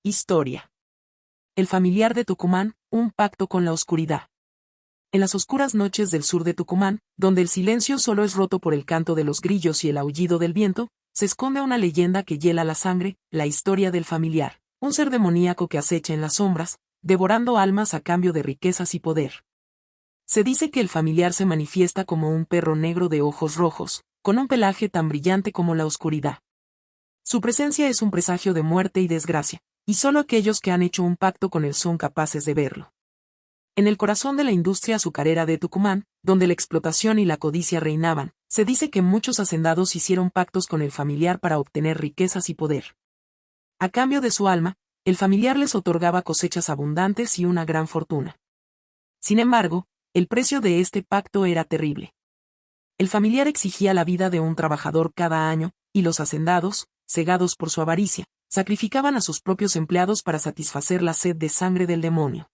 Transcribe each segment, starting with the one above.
Historia. El familiar de Tucumán, un pacto con la oscuridad. En las oscuras noches del sur de Tucumán, donde el silencio solo es roto por el canto de los grillos y el aullido del viento, se esconde una leyenda que hiela la sangre, la historia del familiar, un ser demoníaco que acecha en las sombras, devorando almas a cambio de riquezas y poder. Se dice que el familiar se manifiesta como un perro negro de ojos rojos, con un pelaje tan brillante como la oscuridad. Su presencia es un presagio de muerte y desgracia, y solo aquellos que han hecho un pacto con él son capaces de verlo. En el corazón de la industria azucarera de Tucumán, donde la explotación y la codicia reinaban, se dice que muchos hacendados hicieron pactos con el familiar para obtener riquezas y poder. A cambio de su alma, el familiar les otorgaba cosechas abundantes y una gran fortuna. Sin embargo, el precio de este pacto era terrible. El familiar exigía la vida de un trabajador cada año, y los hacendados, cegados por su avaricia, sacrificaban a sus propios empleados para satisfacer la sed de sangre del demonio.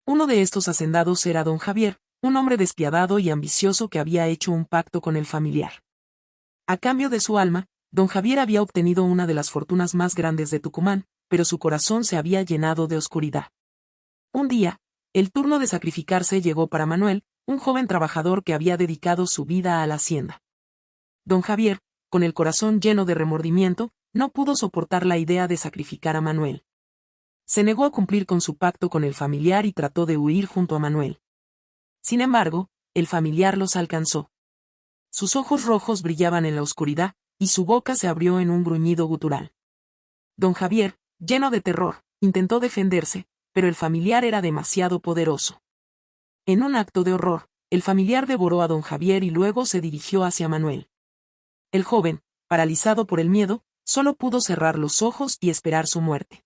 Uno de estos hacendados era don Javier, un hombre despiadado y ambicioso que había hecho un pacto con el familiar. A cambio de su alma, don Javier había obtenido una de las fortunas más grandes de Tucumán, pero su corazón se había llenado de oscuridad. Un día, el turno de sacrificarse llegó para Manuel, un joven trabajador que había dedicado su vida a la hacienda. Don Javier, con el corazón lleno de remordimiento, no pudo soportar la idea de sacrificar a Manuel. Se negó a cumplir con su pacto con el familiar y trató de huir junto a Manuel. Sin embargo, el familiar los alcanzó. Sus ojos rojos brillaban en la oscuridad, y su boca se abrió en un gruñido gutural. Don Javier, lleno de terror, intentó defenderse, pero el familiar era demasiado poderoso. En un acto de horror, el familiar devoró a don Javier y luego se dirigió hacia Manuel. El joven, paralizado por el miedo, solo pudo cerrar los ojos y esperar su muerte.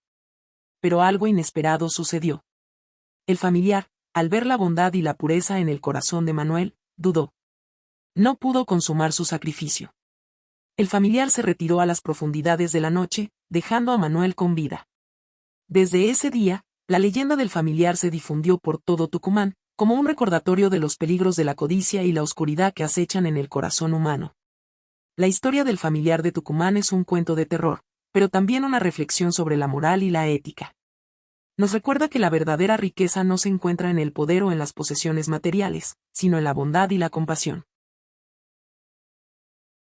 Pero algo inesperado sucedió. El familiar, al ver la bondad y la pureza en el corazón de Manuel, dudó. No pudo consumar su sacrificio. El familiar se retiró a las profundidades de la noche, dejando a Manuel con vida. Desde ese día, la leyenda del familiar se difundió por todo Tucumán, como un recordatorio de los peligros de la codicia y la oscuridad que acechan en el corazón humano. La historia del familiar de Tucumán es un cuento de terror, pero también una reflexión sobre la moral y la ética. Nos recuerda que la verdadera riqueza no se encuentra en el poder o en las posesiones materiales, sino en la bondad y la compasión.